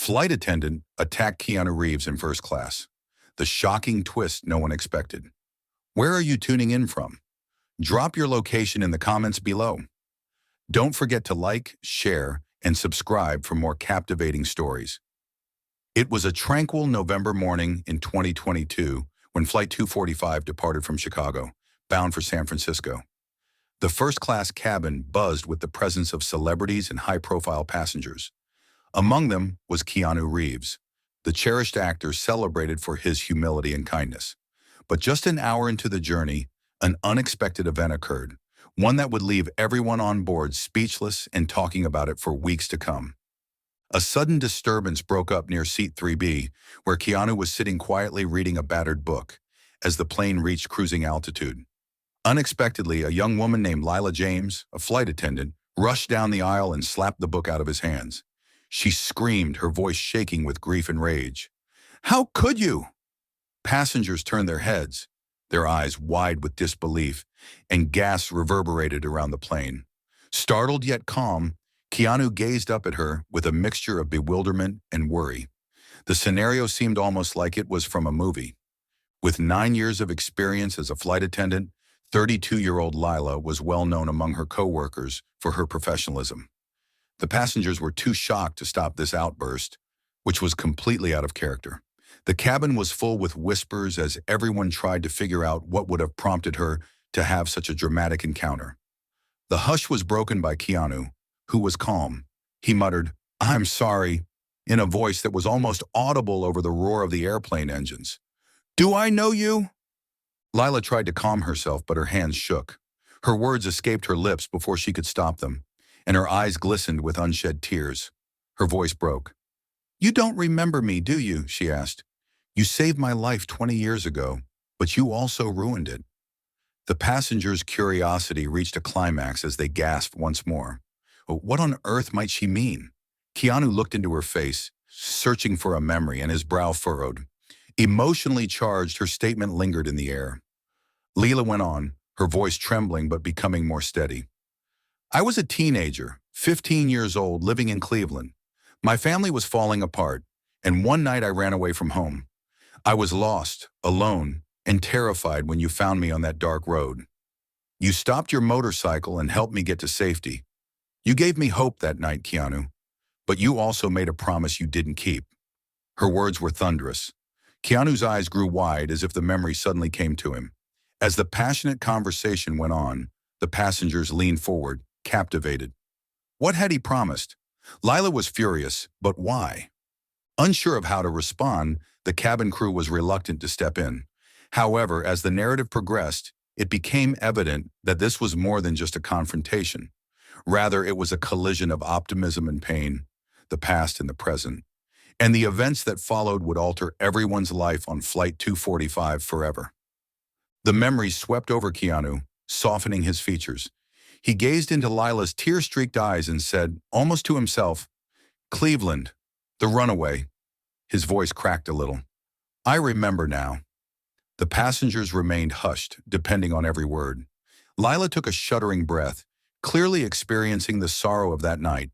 Flight attendant attacked Keanu Reeves in first class. The shocking twist no one expected. Where are you tuning in from? Drop your location in the comments below. Don't forget to like, share, and subscribe for more captivating stories. It was a tranquil November morning in 2022 when Flight 245 departed from Chicago, bound for San Francisco. The first-class cabin buzzed with the presence of celebrities and high-profile passengers. Among them was Keanu Reeves, the cherished actor celebrated for his humility and kindness. But just an hour into the journey, an unexpected event occurred, one that would leave everyone on board speechless and talking about it for weeks to come. A sudden disturbance broke up near seat 3B, where Keanu was sitting quietly reading a battered book, as the plane reached cruising altitude. Unexpectedly, a young woman named Lila James, a flight attendant, rushed down the aisle and slapped the book out of his hands. She screamed, her voice shaking with grief and rage. "How could you?" Passengers turned their heads, their eyes wide with disbelief, and gasps reverberated around the plane. Startled yet calm, Keanu gazed up at her with a mixture of bewilderment and worry. The scenario seemed almost like it was from a movie. With 9 years of experience as a flight attendant, 32-year-old Lila was well known among her co-workers for her professionalism. The passengers were too shocked to stop this outburst, which was completely out of character. The cabin was full with whispers as everyone tried to figure out what would have prompted her to have such a dramatic encounter. The hush was broken by Keanu, who was calm. He muttered, "I'm sorry," in a voice that was almost audible over the roar of the airplane engines. "Do I know you?" Lila tried to calm herself, but her hands shook. Her words escaped her lips before she could stop them, and her eyes glistened with unshed tears. Her voice broke. "You don't remember me, do you?" she asked. "You saved my life 20 years ago, but you also ruined it." The passengers' curiosity reached a climax as they gasped once more. What on earth might she mean? Keanu looked into her face, searching for a memory, and his brow furrowed. Emotionally charged, her statement lingered in the air. Lila went on, her voice trembling but becoming more steady. "I was a teenager, 15 years old, living in Cleveland. My family was falling apart, and one night I ran away from home. I was lost, alone, and terrified when you found me on that dark road. You stopped your motorcycle and helped me get to safety. You gave me hope that night, Keanu, but you also made a promise you didn't keep." Her words were thunderous. Keanu's eyes grew wide as if the memory suddenly came to him. As the passionate conversation went on, the passengers leaned forward, captivated. What had he promised? Lila was furious, but why? Unsure of how to respond, the cabin crew was reluctant to step in. However, as the narrative progressed, it became evident that this was more than just a confrontation. Rather, it was a collision of optimism and pain, the past and the present. And the events that followed would alter everyone's life on Flight 245 forever. The memories swept over Keanu, softening his features. He gazed into Lila's tear-streaked eyes and said, almost to himself, "Cleveland, the runaway." His voice cracked a little. "I remember now." The passengers remained hushed, depending on every word. Lila took a shuddering breath, clearly experiencing the sorrow of that night.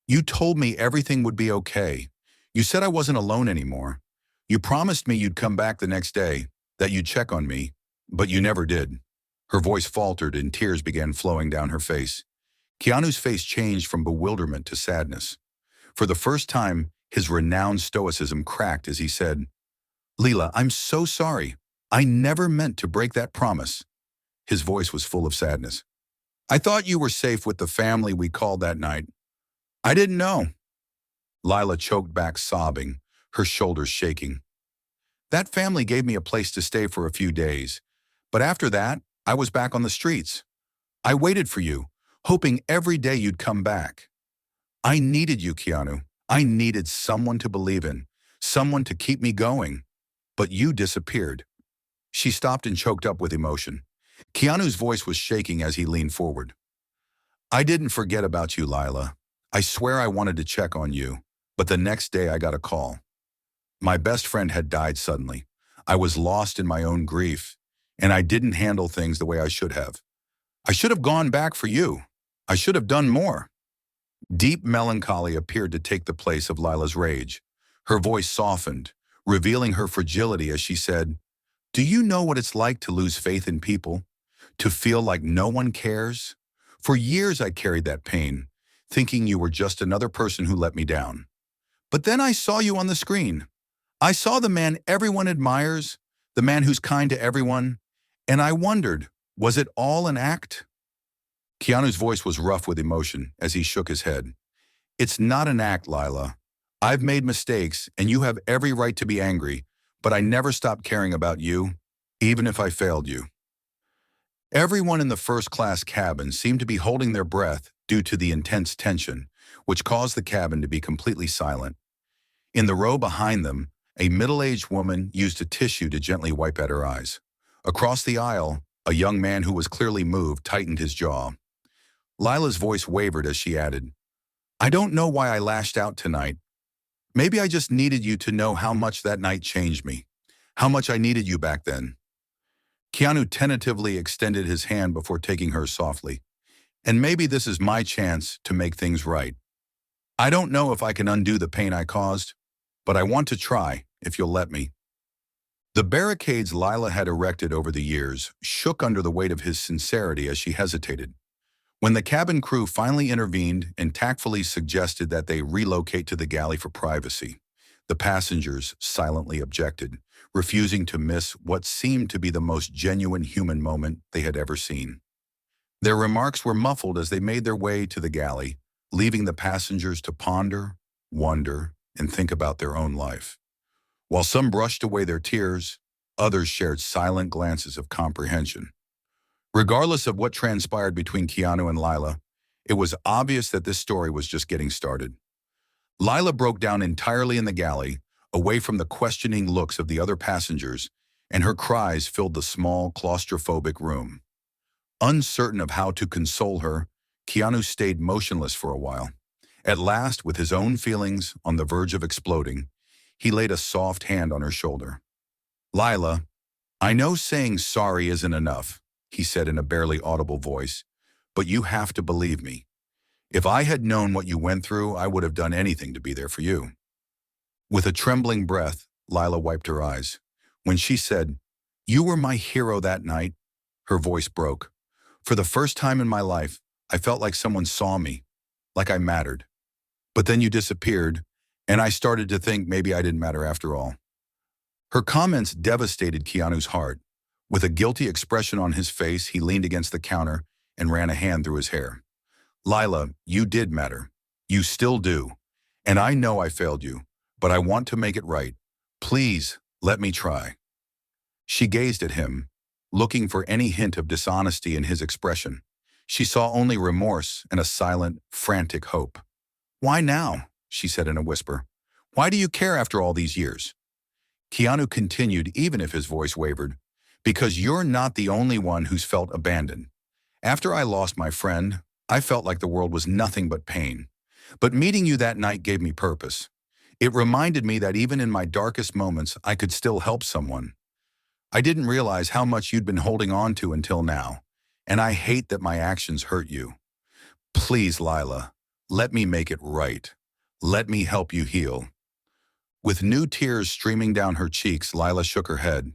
"You told me everything would be okay. You said I wasn't alone anymore. You promised me you'd come back the next day, that you'd check on me, but you never did." Her voice faltered and tears began flowing down her face. Keanu's face changed from bewilderment to sadness. For the first time, his renowned stoicism cracked as he said, "Lila, I'm so sorry. I never meant to break that promise." His voice was full of sadness. "I thought you were safe with the family we called that night. I didn't know." Lila choked back, sobbing, her shoulders shaking. "That family gave me a place to stay for a few days, but after that, I was back on the streets. I waited for you, hoping every day you'd come back. I needed you, Keanu. I needed someone to believe in, someone to keep me going. But you disappeared." She stopped and choked up with emotion. Keanu's voice was shaking as he leaned forward. "I didn't forget about you, Lila. I swear I wanted to check on you, but the next day I got a call. My best friend had died suddenly. I was lost in my own grief, and I didn't handle things the way I should have. I should have gone back for you. I should have done more." Deep melancholy appeared to take the place of Lila's rage. Her voice softened, revealing her fragility as she said, "Do you know what it's like to lose faith in people? To feel like no one cares? For years I carried that pain, thinking you were just another person who let me down. But then I saw you on the screen. I saw the man everyone admires, the man who's kind to everyone, and I wondered, was it all an act?" Keanu's voice was rough with emotion as he shook his head. "It's not an act, Lila. I've made mistakes, and you have every right to be angry, but I never stopped caring about you, even if I failed you." Everyone in the first-class cabin seemed to be holding their breath due to the intense tension, which caused the cabin to be completely silent. In the row behind them, a middle-aged woman used a tissue to gently wipe at her eyes. Across the aisle, a young man who was clearly moved tightened his jaw. Lila's voice wavered as she added, "I don't know why I lashed out tonight. Maybe I just needed you to know how much that night changed me, how much I needed you back then." Keanu tentatively extended his hand before taking hers softly. "And maybe this is my chance to make things right. I don't know if I can undo the pain I caused, but I want to try, if you'll let me." The barricades Lila had erected over the years shook under the weight of his sincerity as she hesitated. When the cabin crew finally intervened and tactfully suggested that they relocate to the galley for privacy, the passengers silently objected, refusing to miss what seemed to be the most genuine human moment they had ever seen. Their remarks were muffled as they made their way to the galley, leaving the passengers to ponder, wonder, and think about their own life. While some brushed away their tears, others shared silent glances of comprehension. Regardless of what transpired between Keanu and Lila, it was obvious that this story was just getting started. Lila broke down entirely in the galley, away from the questioning looks of the other passengers, and her cries filled the small, claustrophobic room. Uncertain of how to console her, Keanu stayed motionless for a while. At last, with his own feelings on the verge of exploding, he laid a soft hand on her shoulder. "Lila, I know saying sorry isn't enough," he said in a barely audible voice, "but you have to believe me. If I had known what you went through, I would have done anything to be there for you." With a trembling breath, Lila wiped her eyes. When she said, "You were my hero that night," her voice broke. "For the first time in my life, I felt like someone saw me, like I mattered. But then you disappeared, and I started to think maybe I didn't matter after all." Her comments devastated Keanu's heart. With a guilty expression on his face, he leaned against the counter and ran a hand through his hair. "Lila, you did matter. You still do. And I know I failed you, but I want to make it right. Please, let me try." She gazed at him, looking for any hint of dishonesty in his expression. She saw only remorse and a silent, frantic hope. "Why now?" she said in a whisper. "Why do you care after all these years?" Keanu continued, even if his voice wavered. "Because you're not the only one who's felt abandoned. After I lost my friend, I felt like the world was nothing but pain. But meeting you that night gave me purpose. It reminded me that even in my darkest moments, I could still help someone. I didn't realize how much you'd been holding on to until now, and I hate that my actions hurt you. Please, Lila, let me make it right. Let me help you heal." With new tears streaming down her cheeks, Lila shook her head.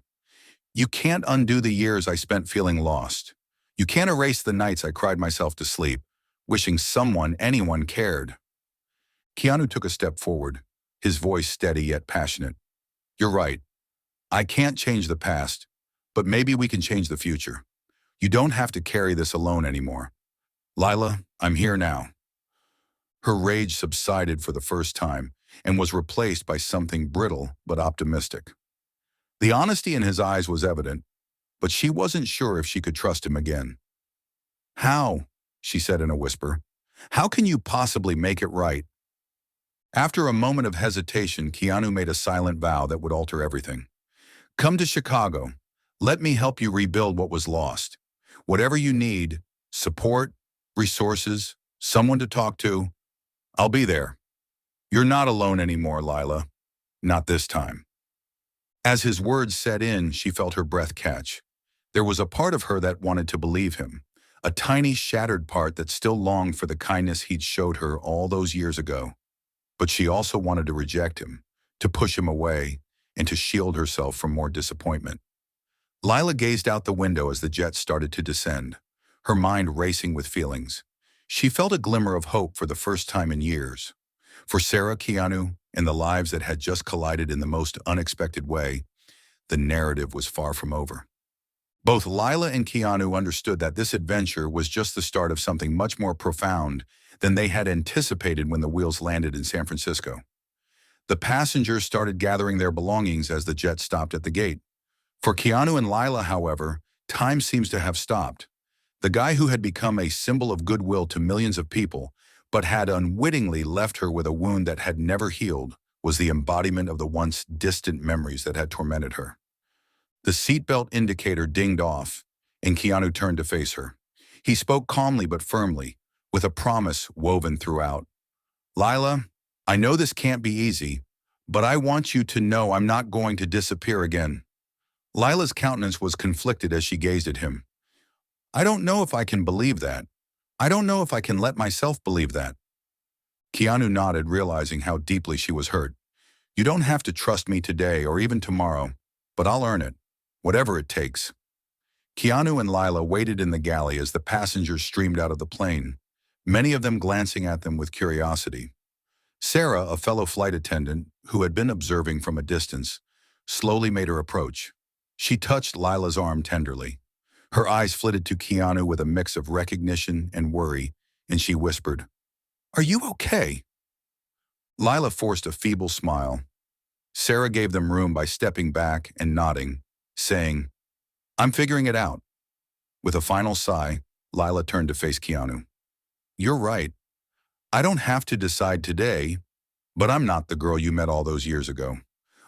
"You can't undo the years I spent feeling lost. You can't erase the nights I cried myself to sleep, wishing anyone cared." Keanu took a step forward, his voice steady yet passionate. "You're right. I can't change the past, but maybe we can change the future. You don't have to carry this alone anymore. Lila, I'm here now." Her rage subsided for the first time and was replaced by something brittle but optimistic. The honesty in his eyes was evident, but she wasn't sure if she could trust him again. "How?" she said in a whisper. "How can you possibly make it right?" After a moment of hesitation, Keanu made a silent vow that would alter everything. "Come to Chicago. Let me help you rebuild what was lost. Whatever you need, support, resources, someone to talk to, I'll be there. You're not alone anymore, Lila. Not this time." As his words set in, she felt her breath catch. There was a part of her that wanted to believe him, a tiny shattered part that still longed for the kindness he'd showed her all those years ago. But she also wanted to reject him, to push him away, and to shield herself from more disappointment. Lila gazed out the window as the jet started to descend, her mind racing with feelings. She felt a glimmer of hope for the first time in years. For Sarah, Keanu, and the lives that had just collided in the most unexpected way, the narrative was far from over. Both Lila and Keanu understood that this adventure was just the start of something much more profound than they had anticipated when the wheels landed in San Francisco. The passengers started gathering their belongings as the jet stopped at the gate. For Keanu and Lila, however, time seems to have stopped. The guy who had become a symbol of goodwill to millions of people, but had unwittingly left her with a wound that had never healed, was the embodiment of the once distant memories that had tormented her. The seatbelt indicator dinged off, and Keanu turned to face her. He spoke calmly but firmly, with a promise woven throughout. Lila, I know this can't be easy, but I want you to know I'm not going to disappear again. Lila's countenance was conflicted as she gazed at him. I don't know if I can believe that. I don't know if I can let myself believe that. Keanu nodded, realizing how deeply she was hurt. You don't have to trust me today or even tomorrow, but I'll earn it, whatever it takes. Keanu and Lila waited in the galley as the passengers streamed out of the plane, many of them glancing at them with curiosity. Sarah, a fellow flight attendant who had been observing from a distance, slowly made her approach. She touched Lila's arm tenderly. Her eyes flitted to Keanu with a mix of recognition and worry, and she whispered, Are you okay? Lila forced a feeble smile. Sarah gave them room by stepping back and nodding, saying, I'm figuring it out. With a final sigh, Lila turned to face Keanu. You're right. I don't have to decide today, but I'm not the girl you met all those years ago.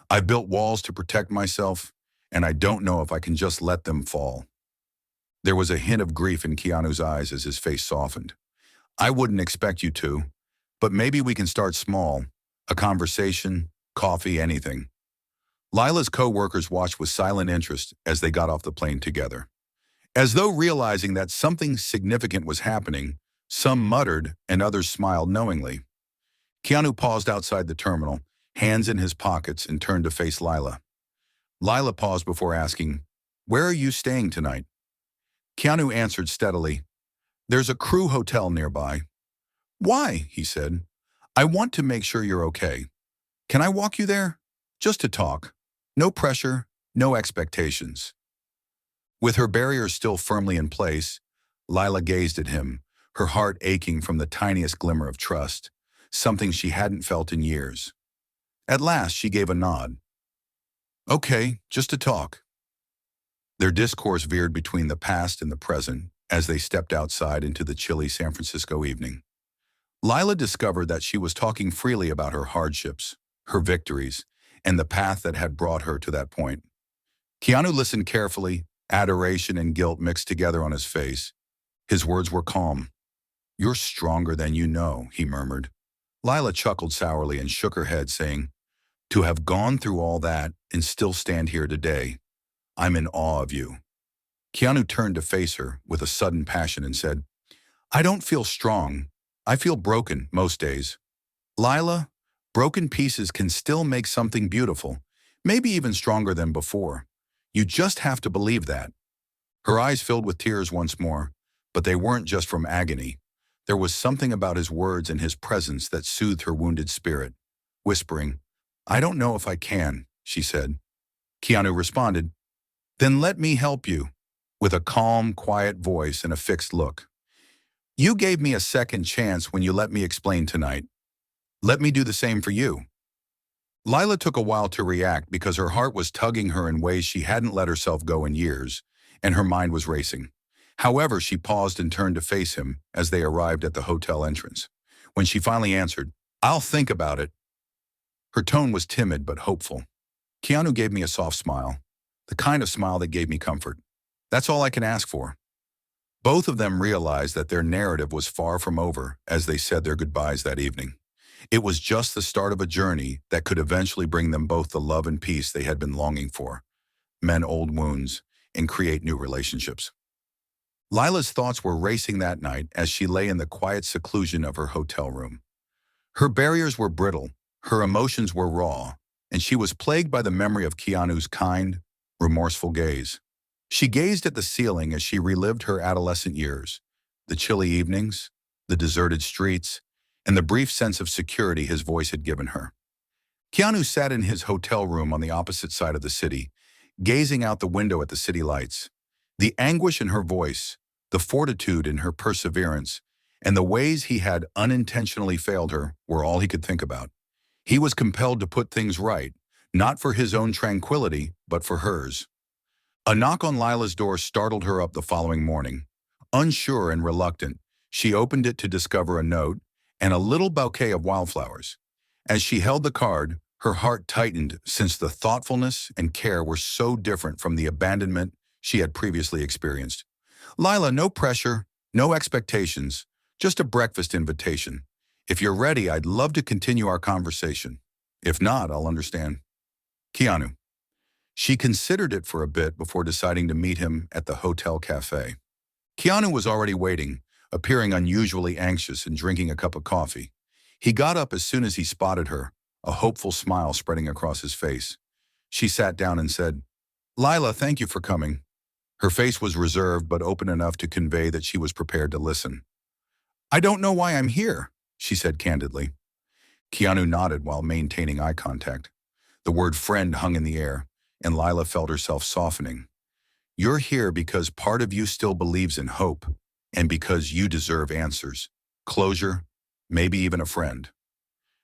I built walls to protect myself, and I don't know if I can just let them fall. There was a hint of grief in Keanu's eyes as his face softened. I wouldn't expect you to, but maybe we can start small. A conversation, coffee, anything. Lila's co-workers watched with silent interest as they got off the plane together. As though realizing that something significant was happening, some muttered and others smiled knowingly. Keanu paused outside the terminal, hands in his pockets, and turned to face Lila. Lila paused before asking, Where are you staying tonight? Keanu answered steadily, There's a crew hotel nearby. Why? He said. I want to make sure you're okay. Can I walk you there? Just to talk. No pressure, no expectations. With her barrier still firmly in place, Lila gazed at him, her heart aching from the tiniest glimmer of trust, something she hadn't felt in years. At last, she gave a nod. Okay, just to talk. Their discourse veered between the past and the present as they stepped outside into the chilly San Francisco evening. Lila discovered that she was talking freely about her hardships, her victories, and the path that had brought her to that point. Keanu listened carefully, adoration and guilt mixed together on his face. His words were calm. You're stronger than you know, he murmured. Lila chuckled sourly and shook her head, saying, To have gone through all that and still stand here today, I'm in awe of you. Keanu turned to face her with a sudden passion and said, I don't feel strong. I feel broken most days. Lila, broken pieces can still make something beautiful, maybe even stronger than before. You just have to believe that. Her eyes filled with tears once more, but they weren't just from agony. There was something about his words and his presence that soothed her wounded spirit. Whispering, I don't know if I can, she said. Keanu responded, Then let me help you, with a calm, quiet voice and a fixed look. You gave me a second chance when you let me explain tonight. Let me do the same for you. Lila took a while to react because her heart was tugging her in ways she hadn't let herself go in years, and her mind was racing. However, she paused and turned to face him as they arrived at the hotel entrance. When she finally answered, I'll think about it. Her tone was timid but hopeful. Keanu gave me a soft smile, the kind of smile that gave me comfort. That's all I can ask for. Both of them realized that their narrative was far from over as they said their goodbyes that evening. It was just the start of a journey that could eventually bring them both the love and peace they had been longing for, mend old wounds, and create new relationships. Lila's thoughts were racing that night as she lay in the quiet seclusion of her hotel room. Her barriers were brittle, her emotions were raw, and she was plagued by the memory of Keanu's kind, remorseful gaze. She gazed at the ceiling as she relived her adolescent years, the chilly evenings, the deserted streets, and the brief sense of security his voice had given her. Keanu sat in his hotel room on the opposite side of the city, gazing out the window at the city lights. The anguish in her voice, the fortitude in her perseverance, and the ways he had unintentionally failed her were all he could think about. He was compelled to put things right, not for his own tranquility, but for hers. A knock on Lila's door startled her up the following morning. Unsure and reluctant, she opened it to discover a note and a little bouquet of wildflowers. As she held the card, her heart tightened since the thoughtfulness and care were so different from the abandonment she had previously experienced. Lila, no pressure, no expectations, just a breakfast invitation. If you're ready, I'd love to continue our conversation. If not, I'll understand. Keanu. She considered it for a bit before deciding to meet him at the hotel cafe. Keanu was already waiting, appearing unusually anxious and drinking a cup of coffee. He got up as soon as he spotted her, a hopeful smile spreading across his face. She sat down and said, "Lila, thank you for coming." Her face was reserved but open enough to convey that she was prepared to listen. "I don't know why I'm here," she said candidly. Keanu nodded while maintaining eye contact. The word friend hung in the air, and Lila felt herself softening. "You're here because part of you still believes in hope, and because you deserve answers, closure, maybe even a friend."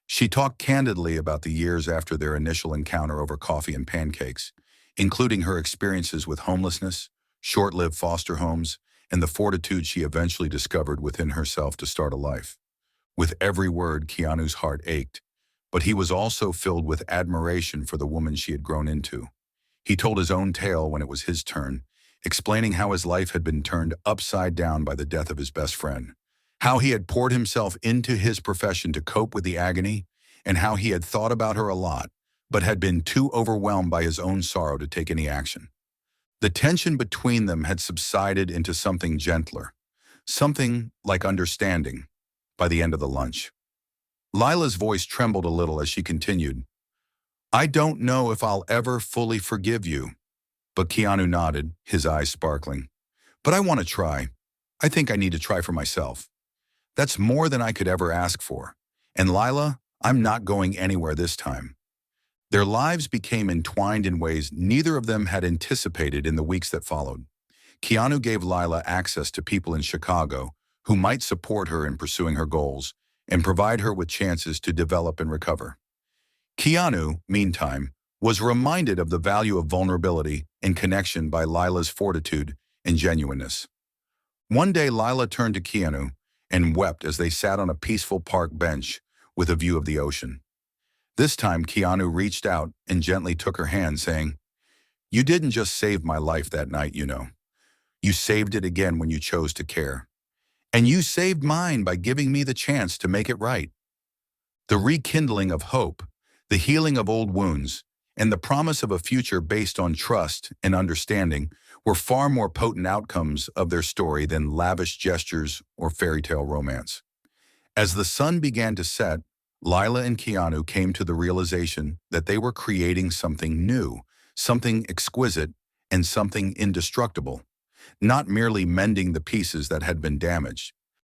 She talked candidly about the years after their initial encounter over coffee and pancakes, including her experiences with homelessness, short-lived foster homes, and the fortitude she eventually discovered within herself to start a life. With every word, Keanu's heart ached, but he was also filled with admiration for the woman she had grown into. He told his own tale when it was his turn, explaining how his life had been turned upside down by the death of his best friend, how he had poured himself into his profession to cope with the agony, and how he had thought about her a lot, but had been too overwhelmed by his own sorrow to take any action. The tension between them had subsided into something gentler, something like understanding, by the end of the lunch. Lila's voice trembled a little as she continued, "I don't know if I'll ever fully forgive you." But Keanu nodded, his eyes sparkling. "But I want to try. I think I need to try for myself. That's more than I could ever ask for. And Lila, I'm not going anywhere this time." Their lives became entwined in ways neither of them had anticipated in the weeks that followed. Keanu gave Lila access to people in Chicago who might support her in pursuing her goals and provide her with chances to develop and recover. Keanu, meantime, was reminded of the value of vulnerability and connection by Lila's fortitude and genuineness. One day, Lila turned to Keanu and wept as they sat on a peaceful park bench with a view of the ocean. This time, Keanu reached out and gently took her hand, saying, "You didn't just save my life that night, you know. You saved it again when you chose to care. And you saved mine by giving me the chance to make it right." The rekindling of hope, the healing of old wounds, and the promise of a future based on trust and understanding were far more potent outcomes of their story than lavish gestures or fairy tale romance. As the sun began to set, Lila and Keanu came to the realization that they were creating something new, something exquisite, and something indestructible, not merely mending the pieces that had been damaged,